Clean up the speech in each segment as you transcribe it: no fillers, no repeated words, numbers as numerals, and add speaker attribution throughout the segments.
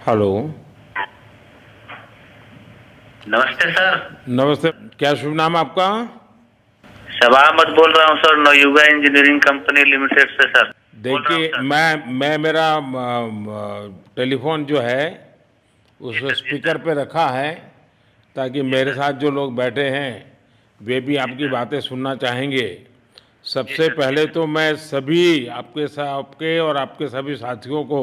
Speaker 1: Hello.
Speaker 2: नमस्ते sir.
Speaker 1: नमस्ते। क्या शुभ नाम आपका?
Speaker 2: शबा अहमद बोल रहा हूँ sir, Navayuga engineering company limited से सर बोल रहा हूँ
Speaker 1: देखिए,
Speaker 2: सर।
Speaker 1: मैं मेरा टेलीफोन जो है
Speaker 2: जी
Speaker 1: उस
Speaker 2: सर, जी
Speaker 1: स्पीकर
Speaker 2: सर,
Speaker 1: पे रखा है ताकि
Speaker 2: जी
Speaker 1: मेरे
Speaker 2: सर,
Speaker 1: साथ जो लोग बैठे हैं वे भी
Speaker 2: जी
Speaker 1: आपकी
Speaker 2: सर,
Speaker 1: बातें सुनना चाहेंगे।
Speaker 2: जी
Speaker 1: सबसे
Speaker 2: सर, जी
Speaker 1: पहले
Speaker 2: सर,
Speaker 1: तो मैं सभी आपके और आपके सभी साथियों को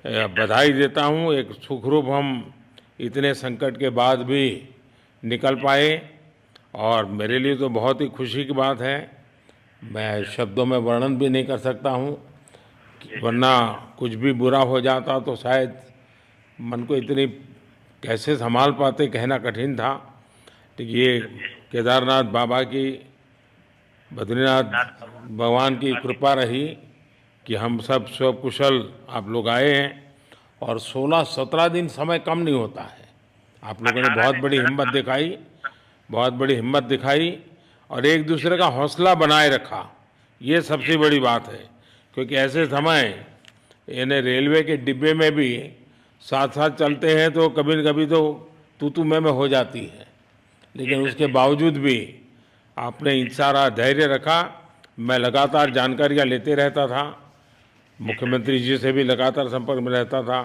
Speaker 2: जी सर,
Speaker 1: बधाई देता हूँ। एक सुखरूप हम इतने संकट के बाद भी निकल
Speaker 2: जी सर,
Speaker 1: पाए और
Speaker 2: जी
Speaker 1: मेरे लिए तो बहुत ही खुशी की बात है। मैं
Speaker 2: सर,
Speaker 1: शब्दों में वर्णन भी नहीं कर सकता हूँ,
Speaker 2: जी सर,
Speaker 1: वरना कुछ भी बुरा हो जाता तो शायद मन को इतनी कैसे संभाल पाते कहना कठिन था। तो
Speaker 2: जी
Speaker 1: ये
Speaker 2: सर, जी सर,
Speaker 1: केदारनाथ बाबा की, बद्रीनाथ
Speaker 2: नाथ बाबा
Speaker 1: भगवान की
Speaker 2: कृपा की।
Speaker 1: कृपा रही कि हम सब स्वकुशल आप लोग आए हैं। और 16-17 दिन समय कम नहीं होता है। आप लोगों ने
Speaker 2: 18
Speaker 1: बहुत
Speaker 2: दिन
Speaker 1: बड़ी
Speaker 2: सर।
Speaker 1: हिम्मत दिखाई, बहुत बड़ी हिम्मत दिखाई और एक
Speaker 2: जी
Speaker 1: दूसरे का
Speaker 2: सर,
Speaker 1: हौसला बनाए रखा। ये
Speaker 2: जी
Speaker 1: सबसे
Speaker 2: सर,
Speaker 1: बड़ी बात है, क्योंकि
Speaker 2: जी
Speaker 1: ऐसे
Speaker 2: सर,
Speaker 1: समय यानी रेलवे के डिब्बे में भी साथ साथ
Speaker 2: जी
Speaker 1: चलते हैं तो कभी न कभी तो तू मैं हो जाती है,
Speaker 2: जी
Speaker 1: लेकिन
Speaker 2: सर,
Speaker 1: उसके
Speaker 2: जी सर,
Speaker 1: बावजूद भी आपने
Speaker 2: जी सर,
Speaker 1: सारा धैर्य रखा। मैं लगातार
Speaker 2: जी सर,
Speaker 1: जानकारियाँ लेते रहता था,
Speaker 2: जी सर,
Speaker 1: मुख्यमंत्री जी से भी लगातार संपर्क में रहता था,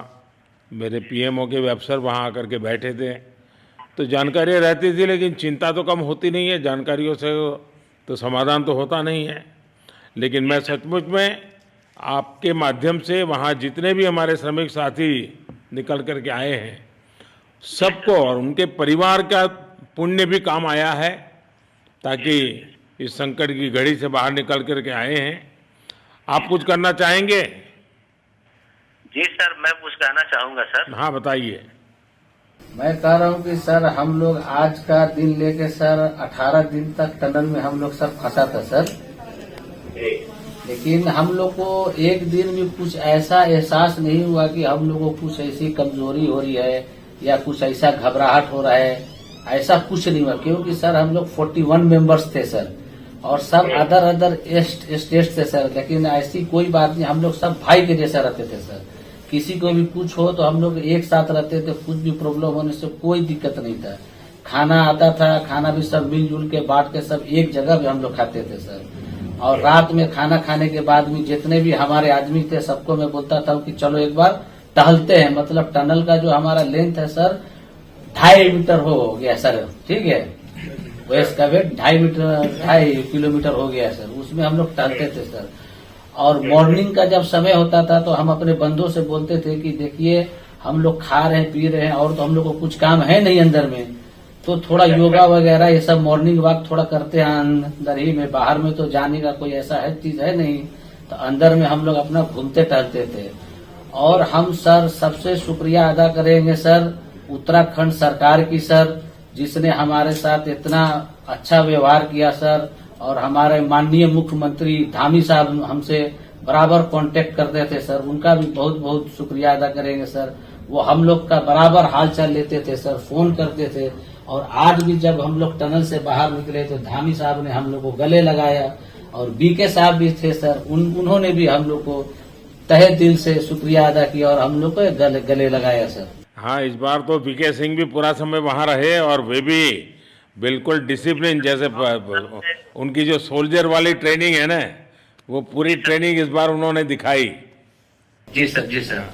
Speaker 1: मेरे
Speaker 2: जी सर,
Speaker 1: पीएमओ के भी अफसर वहाँ आकर के बैठे थे। तो
Speaker 2: जी सर,
Speaker 1: जानकारियाँ रहती थी, लेकिन चिंता तो कम होती नहीं है, जानकारियों से तो समाधान तो होता नहीं है। लेकिन
Speaker 2: जी
Speaker 1: मैं
Speaker 2: सर,
Speaker 1: सचमुच में आपके माध्यम से वहाँ जितने भी हमारे श्रमिक साथी निकल कर के आए हैं,
Speaker 2: जी
Speaker 1: सबको
Speaker 2: सर,
Speaker 1: और उनके परिवार का पुण्य भी काम आया है,
Speaker 2: जी
Speaker 1: ताकि
Speaker 2: सर, जी सर,
Speaker 1: इस संकट की घड़ी से बाहर निकल कर के आए हैं। आप
Speaker 2: जी
Speaker 1: कुछ
Speaker 2: सर,
Speaker 1: करना चाहेंगे?
Speaker 2: जी सर, मैं कुछ कहना चाहूँगा सर।
Speaker 1: हाँ, बताइए।
Speaker 3: मैं कह रहा हूँ कि सर हम लोग आज का दिन लेके सर 18 दिन तक टनल में हम लोग सब फंसा था सर।
Speaker 2: जी
Speaker 3: लेकिन हम लोग को एक दिन भी कुछ ऐसा एहसास नहीं हुआ कि हम लोग को कुछ ऐसी कमजोरी हो रही है या कुछ ऐसा घबराहट हो रहा है। ऐसा कुछ नहीं हुआ, क्योंकि सर हम लोग 41 मेंबर्स थे सर, और सब
Speaker 2: जी
Speaker 3: अदर अदर स्टेट थे सर। लेकिन ऐसी कोई बात नहीं, हम लोग सब भाई के जैसा रहते थे सर। किसी को भी कुछ हो तो हम लोग एक साथ रहते थे, कुछ भी प्रॉब्लम होने से कोई दिक्कत नहीं था। खाना आता था, खाना भी सब मिलजुल के बांट के सब एक जगह भी हम लोग खाते थे सर। और रात में खाना खाने के बाद भी जितने भी हमारे आदमी थे सबको मैं बोलता था कि चलो एक बार टहलते हैं। मतलब टनल का जो हमारा लेंथ है सर 2.5 मीटर हो गया सर, ठीक है। वेस्ट का वेट 2.5 मीटर 2.5 किलोमीटर हो गया सर, उसमें हम लोग टहलते थे सर। और मॉर्निंग का जब समय होता था तो हम अपने बंधुओं से बोलते थे कि देखिए हम लोग खा रहे हैं पी रहे हैं और तो हम लोग को कुछ काम है नहीं अंदर में, तो थोड़ा योगा वगैरह ये सब मॉर्निंग वॉक थोड़ा करते हैं अंदर ही में। बाहर में तो जाने का कोई ऐसा है चीज है नहीं, तो अंदर में हम लोग अपना घूमते टहलते थे। और हम सर सबसे शुक्रिया अदा करेंगे सर उत्तराखंड सरकार की सर, जिसने हमारे साथ इतना अच्छा व्यवहार किया सर। और हमारे माननीय मुख्यमंत्री धामी साहब हमसे बराबर कांटेक्ट करते थे सर, उनका भी बहुत बहुत शुक्रिया अदा करेंगे सर। वो हम लोग का बराबर हाल चाल लेते थे सर, फोन करते थे। और आज भी जब हम लोग टनल से बाहर निकले तो धामी साहब ने हम लोग को गले लगाया, और बीके साहब भी थे सर, उन्होंने भी हम लोग को तहे दिल से शुक्रिया अदा किया और हम लोग को गले लगाया सर।
Speaker 1: हाँ, इस बार तो वीके सिंह भी पूरा समय वहाँ रहे और वे भी बिल्कुल डिसिप्लिन जैसे उनकी जो सोल्जर वाली ट्रेनिंग है ना, वो पूरी
Speaker 2: जी सर,
Speaker 1: ट्रेनिंग इस बार उन्होंने दिखाई।
Speaker 2: जी सर, जी सर,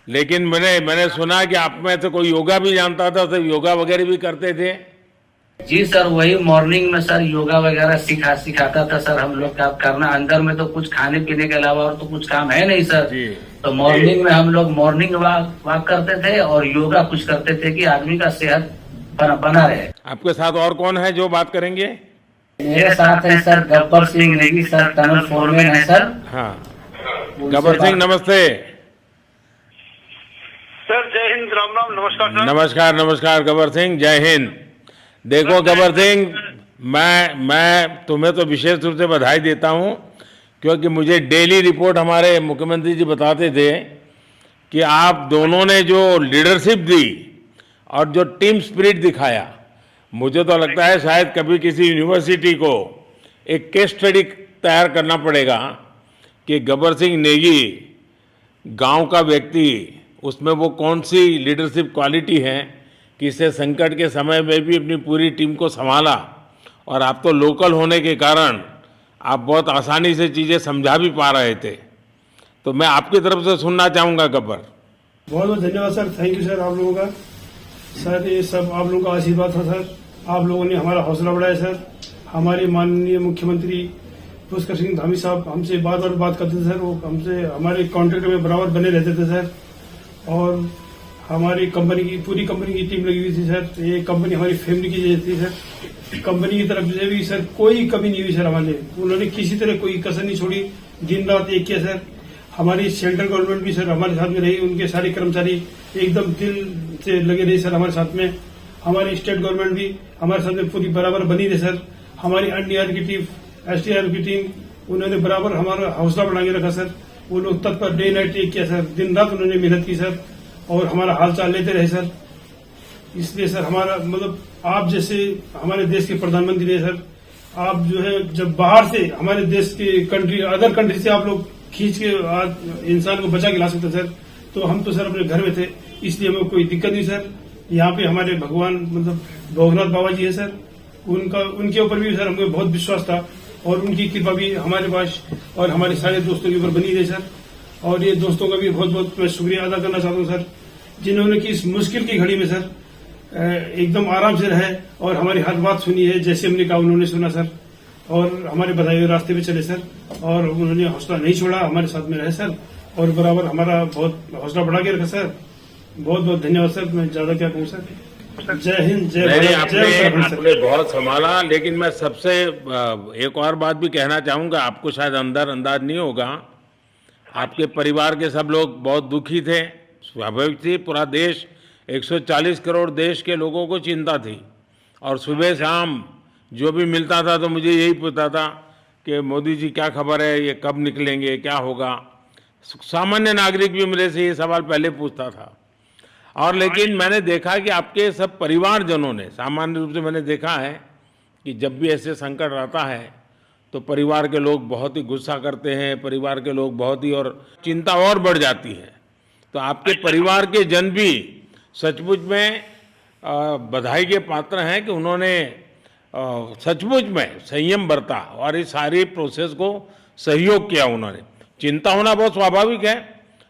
Speaker 1: लेकिन मैंने सुना कि आप में तो कोई योगा भी जानता था, तो योगा वगैरह भी करते थे।
Speaker 3: जी सर, वही मॉर्निंग में सर योगा वगैरह सिखाता था सर हम लोग का करना। अंदर में तो कुछ खाने पीने के अलावा और तो कुछ काम है नहीं सर।
Speaker 1: जी।
Speaker 3: तो मॉर्निंग में हम लोग मॉर्निंग वॉक करते थे और योगा कुछ करते थे कि आदमी का सेहत बना रहे।
Speaker 1: आपके साथ और कौन है जो बात करेंगे?
Speaker 3: मेरे साथ है sir Gabbar Singh Negi sir, tunnel foreman है सर।
Speaker 1: हाँ,
Speaker 3: उनसे
Speaker 1: गब्बर सिंह
Speaker 3: बात-
Speaker 1: नमस्ते।
Speaker 4: सर जय हिंद, राम राम, नमस्कार सर।
Speaker 1: नमस्कार नमस्कार गब्बर सिंह, जय हिंद। देखो गब्बर सिंह, मैं तुम्हें तो विशेष रूप से बधाई देता हूँ, क्योंकि मुझे डेली रिपोर्ट हमारे मुख्यमंत्री जी बताते थे कि आप दोनों ने जो लीडरशिप दी और जो टीम स्पिरिट दिखाया, मुझे तो लगता है शायद कभी किसी यूनिवर्सिटी को एक केस स्टडी तैयार करना पड़ेगा कि गब्बर सिंह नेगी गांव का व्यक्ति उसमें वो कौन सी लीडरशिप क्वालिटी है कि इससे संकट के समय में भी अपनी पूरी टीम को संभाला, और आप तो लोकल होने के कारण आप बहुत आसानी से चीज़ें समझा भी पा रहे थे। तो मैं आपकी तरफ से सुनना चाहूँगा गब्बर।
Speaker 5: बहुत बहुत धन्यवाद सर, थैंक यू सर आप लोगों का। सर ये सब आप लोगों का आशीर्वाद था सर, आप लोगों ने हमारा हौसला बढ़ाया सर। हमारे माननीय मुख्यमंत्री पुष्कर सिंह धामी साहब हमसे बार बार बात करते थे सर, वो हमसे हमारे कॉन्ट्रैक्ट में बराबर बने रहते थे सर। और हमारी कंपनी की पूरी कंपनी की टीम लगी हुई थी सर, ये कंपनी हमारी फैमिली की जैसी थी सर। कंपनी की तरफ से भी सर कोई कमी नहीं हुई सर हमारे, उन्होंने किसी तरह कोई कसर नहीं छोड़ी, दिन रात एक किया सर। हमारी सेंट्रल गवर्नमेंट भी सर हमारे साथ में रही, उनके सारे कर्मचारी एकदम दिल से लगे रहे सर हमारे साथ में। हमारी स्टेट गवर्नमेंट भी हमारे साथ में पूरी बराबर बनी रही सर। हमारी एनडीआर की टीम, एसडीआर की टीम, उन्होंने बराबर हमारा हौसला बढ़ा के रखा सर। वो लोग तत्पर डे नाइट एक किया सर, दिन रात उन्होंने मेहनत की सर और हमारा हाल चाल लेते रहे सर। इसलिए सर हमारा मतलब आप जैसे हमारे देश के प्रधानमंत्री है सर, आप जो है जब बाहर से हमारे देश के कंट्री अदर कंट्री से आप लोग खींच के इंसान को बचा के ला सकते सर, तो हम तो सर अपने घर में थे, इसलिए हमें कोई दिक्कत नहीं सर। यहाँ पे हमारे भगवान मतलब भोगनाथ बाबा जी है सर, उनके ऊपर भी सर हमें बहुत विश्वास था और उनकी कृपा भी हमारे पास और हमारे सारे दोस्तों के ऊपर बनी रही सर। और ये दोस्तों का भी बहुत बहुत मैं शुक्रिया अदा करना चाहता हूँ सर, जिन्होंने कि इस मुश्किल की घड़ी में सर एकदम आराम से रहे और हमारी हर बात सुनी है, जैसे हमने कहा उन्होंने सुना सर और हमारे बताए हुए रास्ते पे चले सर। और उन्होंने हौसला नहीं छोड़ा, हमारे साथ में रहे सर और बराबर हमारा बहुत हौसला बढ़ा के रखा सर। बहुत बहुत धन्यवाद सर, मैं ज्यादा क्या कहूँ सर। जय हिंद, जय भारत, जय उत्तराखंड सर।
Speaker 1: आपने बहुत संभाला, लेकिन मैं सबसे एक और बात भी कहना चाहूँगा, आपको शायद अंदाज नहीं होगा, आपके परिवार के सब लोग बहुत दुखी थे, स्वाभाविक थी। पूरा देश 140 करोड़ देश के लोगों को चिंता थी और सुबह शाम जो भी मिलता था तो मुझे यही पूछता था कि मोदी जी क्या खबर है, ये कब निकलेंगे, क्या होगा। सामान्य नागरिक भी मेरे से ये सवाल पहले पूछता था। और लेकिन मैंने देखा कि आपके सब परिवारजनों ने, सामान्य रूप से मैंने देखा है कि जब भी ऐसे संकट आता है तो परिवार के लोग बहुत ही गुस्सा करते हैं, परिवार के लोग बहुत ही और चिंता और बढ़ जाती है। तो आपके परिवार के जन भी सचमुच में बधाई के पात्र हैं कि उन्होंने सचमुच में संयम बरता और इस सारी प्रोसेस को सहयोग किया उन्होंने। चिंता होना बहुत स्वाभाविक है,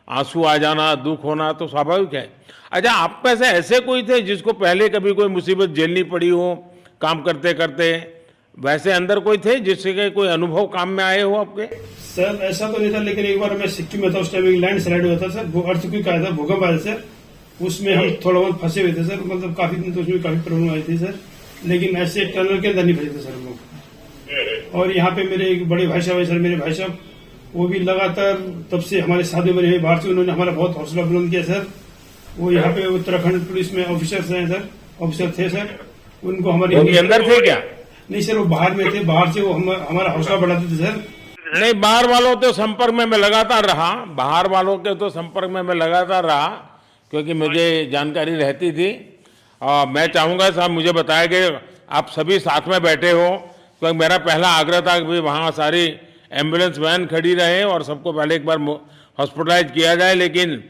Speaker 1: आंसू आ जाना, दुख होना तो स्वाभाविक है। अच्छा, आप में से ऐसे कोई थे जिसको पहले कभी कोई मुसीबत झेलनी पड़ी हो काम करते करते? वैसे अंदर कोई थे जिससे कोई अनुभव काम में आए हो आपके?
Speaker 5: सर ऐसा तो नहीं था, लेकिन एक बार मैं सिक्किम में था, उस टाइम एक लैंड स्लाइड हुआ था सर, वो अर्थक्वेक आया था, भूकंप आया सर, उसमें हम थोड़ा बहुत फंसे हुए थे सर, मतलब काफी दिन तो उसमें काफी प्रॉब्लम आई थी सर, लेकिन ऐसे टनल के अंदर नहीं फंसे थे सर हम लोग। और यहाँ पे मेरे एक बड़े भाई साहब है सर, मेरे भाई साहब वो भी लगातार तब से हमारे साथ बने हुए बाहर से, उन्होंने हमारा बहुत हौसला बुलंद किया सर। वो यहाँ पे उत्तराखंड पुलिस में ऑफिसर्स हैं सर, ऑफिसर थे सर, उनको हमारे
Speaker 1: अंदर थे क्या?
Speaker 5: नहीं सर, वो बाहर में थे, बाहर से वो हमारा हौसला बढ़ाते थे सर।
Speaker 1: नहीं, बाहर वालों के संपर्क में मैं लगातार रहा, बाहर वालों के तो संपर्क में मैं लगातार रहा क्योंकि मुझे जानकारी रहती थी। और मैं चाहूँगा साहब, मुझे बताया कि आप सभी साथ में बैठे हो, क्योंकि मेरा पहला आग्रह था कि वहाँ सारी एम्बुलेंस वैन खड़ी रहे और सबको पहले एक बार हॉस्पिटलाइज किया जाए। लेकिन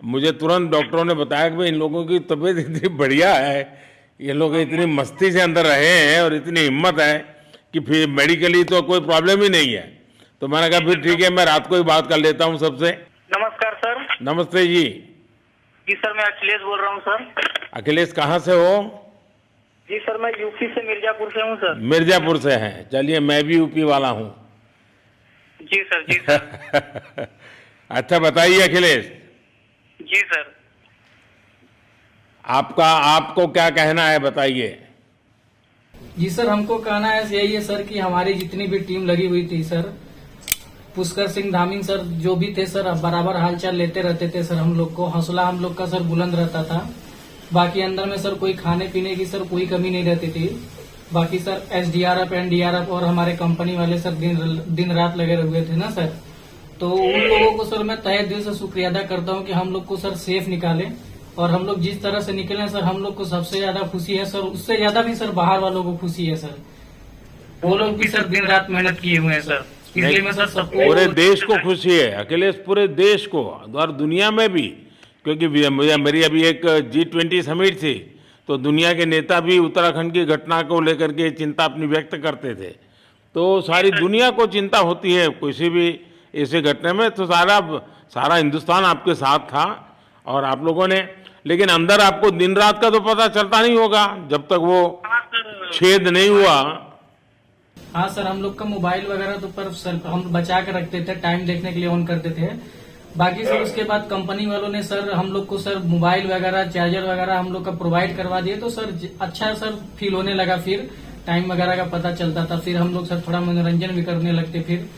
Speaker 1: मुझे तुरंत डॉक्टरों ने बताया कि भाई इन लोगों की तबीयत इतनी बढ़िया है, ये लोग इतनी मस्ती से अंदर रहे हैं और इतनी हिम्मत है कि फिर मेडिकली तो कोई प्रॉब्लम ही नहीं है। तो मैंने कहा फिर ठीक है, मैं रात को ही बात कर लेता हूँ सबसे।
Speaker 2: नमस्कार सर।
Speaker 1: नमस्ते जी।
Speaker 2: जी सर, मैं अखिलेश बोल रहा हूँ सर।
Speaker 1: अखिलेश कहाँ से हो?
Speaker 2: जी सर, मैं यूपी से मिर्जापुर से हूँ सर।
Speaker 1: मिर्जापुर से हैं? चलिए, मैं भी यूपी वाला हूँ।
Speaker 2: जी सर, जी सर।
Speaker 1: अच्छा बताइए अखिलेश,
Speaker 2: जी सर।
Speaker 1: आपको क्या कहना है, बताइए।
Speaker 6: जी सर, हमको कहना है यही है सर कि हमारी जितनी भी टीम लगी हुई थी सर, पुष्कर सिंह धामी सर जो भी थे सर, बराबर हालचाल लेते रहते थे सर। हम लोग को हौसला हम लोग का सर बुलंद रहता था। बाकी अंदर में सर कोई खाने पीने की सर कोई कमी नहीं रहती थी। बाकी सर एसडीआरएफ, एनडीआरएफ और हमारे कंपनी वाले सर दिन रात लगे हुए थे ना सर। तो उन लोगों को सर मैं तहे दिल से शुक्रिया अदा करता हूँ कि हम लोग को सर सेफ निकाले। और हम लोग जिस तरह से निकले सर, हम लोग को सबसे ज्यादा खुशी है सर, उससे ज्यादा भी सर बाहर वालों को खुशी है सर। वो लोग भी सर दिन रात मेहनत किए हुए हैं सर, इसलिए मैं सर सबको,
Speaker 1: पूरे देश को खुशी है अखिलेश, पूरे देश को और दुनिया में भी, क्योंकि मेरी अभी एक G20 समिट थी, तो दुनिया के नेता भी उत्तराखंड की घटना को लेकर के चिंता अपनी व्यक्त करते थे। तो सारी दुनिया को चिंता होती है किसी भी ऐसे घटने में, तो सारा हिंदुस्तान आपके साथ था और आप लोगों ने, लेकिन अंदर आपको दिन रात का तो पता चलता नहीं होगा जब तक वो छेद नहीं हुआ।
Speaker 6: हाँ सर, हम लोग का मोबाइल वगैरह तो पर सर हम बचा के रखते थे, टाइम देखने के लिए ऑन करते थे। बाकी सर उसके बाद कंपनी वालों ने सर हम लोग को सर मोबाइल वगैरह, चार्जर वगैरह हम लोग का प्रोवाइड करवा दिए, तो सर अच्छा सर फील होने लगा। फिर टाइम वगैरह का पता चलता था, फिर हम लोग सर थोड़ा मनोरंजन भी करने लगते, फिर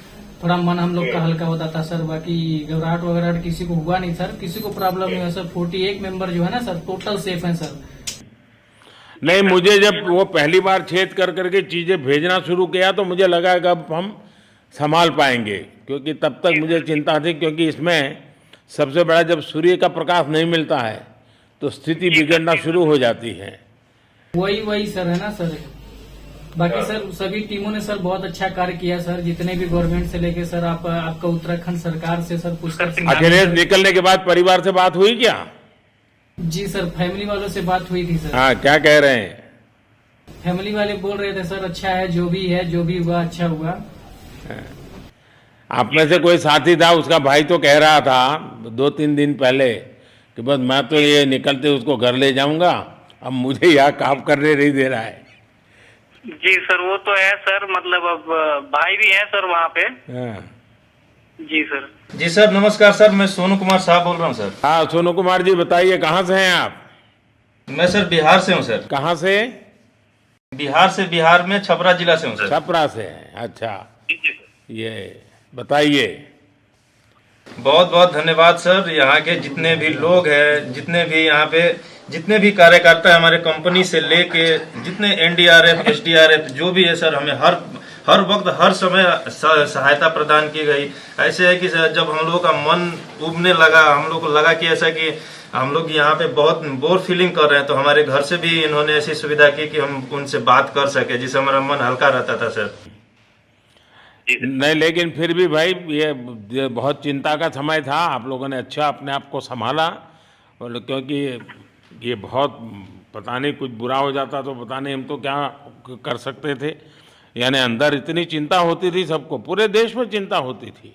Speaker 6: थोड़ा मन हम लोग का हल्का होता था सर। बाकी घबराहट वगैरह किसी को हुआ नहीं सर, किसी को प्रॉब्लम नहीं हुआ सर। 41 मेंबर जो है ना सर, टोटल सेफ हैं सर।
Speaker 1: नहीं, मुझे जब वो पहली बार छेद कर करके चीज़ें भेजना शुरू किया तो मुझे लगा कि अब हम संभाल पाएंगे, क्योंकि तब तक मुझे चिंता थी, क्योंकि इसमें सबसे बड़ा जब सूर्य का प्रकाश नहीं मिलता है तो स्थिति बिगड़ना शुरू हो जाती है।
Speaker 6: वही सर है ना सर। बाकी सर सभी टीमों ने सर बहुत अच्छा कार्य किया सर, जितने भी गवर्नमेंट से लेके सर आपका उत्तराखंड सरकार से सर पुष्कर सिंह।
Speaker 1: अखिलेश निकलने के बाद परिवार से बात हुई क्या?
Speaker 6: जी सर, फैमिली वालों से बात हुई थी सर।
Speaker 1: हाँ, क्या कह रहे हैं?
Speaker 6: फैमिली वाले बोल रहे थे सर अच्छा है, जो भी हुआ अच्छा हुआ।
Speaker 1: आप में से कोई साथी था, उसका भाई तो कह रहा था 2-3 दिन पहले कि बस मैं तो ये निकलते उसको घर ले जाऊंगा, अब मुझे यहाँ काम करने नहीं दे रहा है।
Speaker 4: जी सर, वो तो है सर, मतलब अब भाई भी है सर वहाँ पे।
Speaker 1: हाँ।
Speaker 4: जी सर।
Speaker 7: जी सर, नमस्कार सर, मैं सोनू कुमार साहब बोल रहा हूँ सर।
Speaker 1: हाँ, सोनू कुमार जी बताइए, कहाँ से हैं आप?
Speaker 7: मैं सर बिहार से हूँ सर।
Speaker 1: कहाँ से?
Speaker 7: बिहार में छपरा जिला से हूँ सर।
Speaker 1: छपरा से हैं, अच्छा। ये बताइए।
Speaker 7: बहुत बहुत धन्यवाद सर। यहाँ के जितने भी लोग हैं, जितने भी यहाँ पे जितने भी कार्यकर्ता है हमारे कंपनी से लेके, जितने NDRF, SDRF जो भी है सर, हमें हर वक्त हर समय सहायता प्रदान की गई। ऐसे है कि सर जब हम लोगों का मन उबने लगा, हम लोग को लगा कि ऐसा कि हम लोग यहाँ पे बहुत बोर फीलिंग कर रहे हैं, तो हमारे घर से भी इन्होंने ऐसी सुविधा की कि हम उनसे बात कर सके, जिससे हमारा मन हल्का रहता था सर।
Speaker 1: नहीं, लेकिन फिर भी भाई ये बहुत चिंता का समय था, आप लोगों ने अच्छा अपने आप को संभाला, और क्योंकि ये बहुत पता नहीं कुछ बुरा हो जाता तो पता नहीं हम तो क्या कर सकते थे। यानी अंदर इतनी चिंता होती थी, सबको, पूरे देश में चिंता होती थी,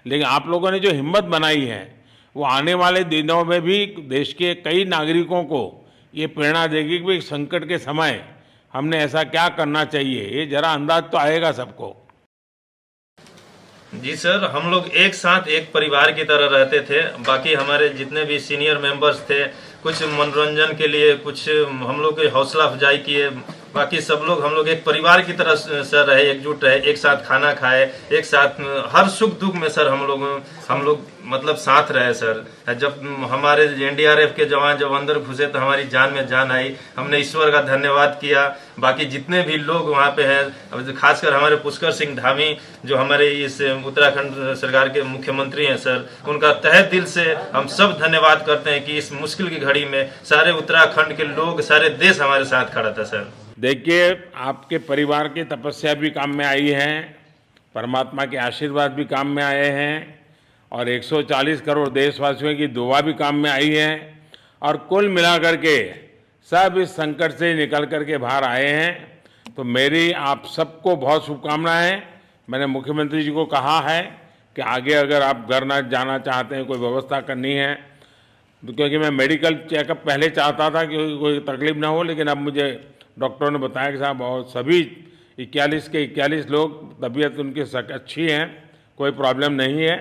Speaker 1: लेकिन आप लोगों ने जो हिम्मत बनाई है वो आने वाले दिनों में भी देश के कई नागरिकों को ये प्रेरणा देगी कि संकट के समय हमने ऐसा क्या करना चाहिए, ये जरा अंदाज तो आएगा सबको।
Speaker 7: जी सर, हम लोग एक साथ एक परिवार की तरह रहते थे। बाकी हमारे जितने भी सीनियर मेंबर्स थे, कुछ मनोरंजन के लिए, कुछ हम लोग के हौसला अफजाई किए, बाकी सब लोग हम लोग एक परिवार की तरह सर रहे, एकजुट रहे, एक साथ खाना खाए, एक साथ हर सुख दुख में सर हम लोग मतलब साथ रहे सर। जब हमारे NDRF के जवान जब अंदर घुसे तो हमारी जान में जान आई, हमने ईश्वर का धन्यवाद किया। बाकी जितने भी लोग वहाँ पे हैं, खासकर हमारे पुष्कर सिंह धामी जो हमारे इस उत्तराखंड सरकार के मुख्यमंत्री हैं सर, उनका तहे दिल से हम सब धन्यवाद करते हैं कि इस मुश्किल की घड़ी में सारे उत्तराखंड के लोग, सारे देश हमारे साथ खड़ा था सर।
Speaker 1: देखिए, आपके परिवार की तपस्या भी काम में आई है, परमात्मा के आशीर्वाद भी काम में आए हैं, और 140 करोड़ देशवासियों की दुआ भी काम में आई है, और कुल मिलाकर के सब इस संकट से निकल करके बाहर आए हैं। तो मेरी आप सबको बहुत शुभकामनाएं। मैंने मुख्यमंत्री जी को कहा है कि आगे अगर आप घर ना जाना चाहते हैं, कोई व्यवस्था करनी है, क्योंकि मैं मेडिकल चेकअप पहले चाहता था कि कोई तकलीफ ना हो, लेकिन अब मुझे डॉक्टरों ने बताया कि साहब और सभी 41 के 41 लोग तबीयत उनकी अच्छी है, कोई प्रॉब्लम नहीं है।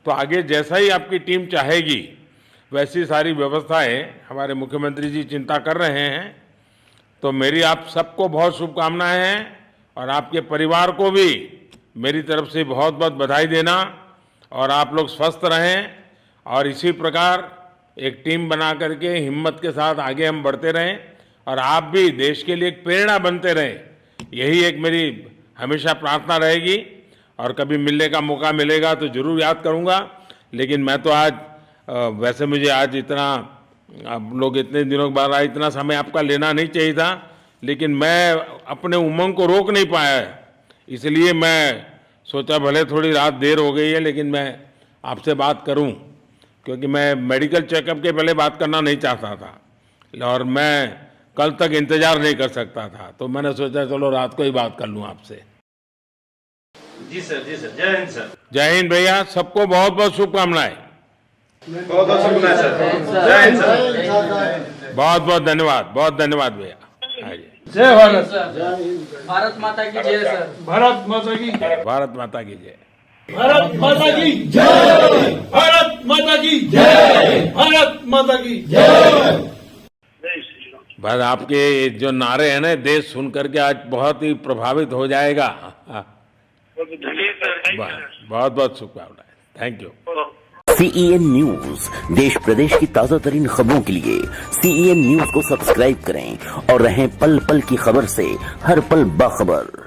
Speaker 1: तो आगे जैसा ही आपकी टीम चाहेगी वैसी सारी व्यवस्थाएं हमारे मुख्यमंत्री जी चिंता कर रहे हैं। तो मेरी आप सबको बहुत शुभकामनाएं हैं, और आपके परिवार को भी मेरी तरफ से बहुत बहुत बधाई देना, और आप लोग स्वस्थ रहें, और इसी प्रकार एक टीम बना करके हिम्मत के साथ आगे हम बढ़ते रहें, और आप भी देश के लिए एक प्रेरणा बनते रहें, यही एक मेरी हमेशा प्रार्थना रहेगी। और कभी मिलने का मौका मिलेगा तो ज़रूर याद करूँगा। लेकिन मैं तो आज वैसे मुझे आज इतना, आप लोग इतने दिनों के बाद आए, इतना समय आपका लेना नहीं चाहिए था, लेकिन मैं अपने उमंग को रोक नहीं पाया, इसलिए मैं सोचा भले थोड़ी रात देर हो गई है लेकिन मैं आपसे बात करूं। क्योंकि मैं मेडिकल चेकअप के पहले बात करना नहीं चाहता था और मैं कल तक इंतजार नहीं कर सकता था, तो मैंने सोचा चलो रात को ही बात कर लूं आपसे।
Speaker 7: जी सर, जय हिंद सर।
Speaker 1: जय हिंद भैया, सबको बहुत बहुत शुभकामनाएं।
Speaker 7: बहुत बहुत शुभकामनाएं सर। जय हिंद सर।
Speaker 1: बहुत बहुत धन्यवाद भैया। आइए।
Speaker 5: जय भारत।
Speaker 6: भारत माता की जय सर।
Speaker 5: भारत माता की जय।
Speaker 1: भारत माता की जय।
Speaker 5: भारत माता की जय। भारत माता की जय। भारत माता की जय।
Speaker 1: बस आपके जो नारे हैं ना, देश सुन करके आज बहुत ही प्रभावित हो जाएगा। बहुत बहुत शुभकामनाएं। Thank you.
Speaker 8: CEN न्यूज, देश प्रदेश की ताजा तरीन खबरों के लिए CEN न्यूज को सब्सक्राइब करें और रहें पल पल की खबर से हर पल बाखबर।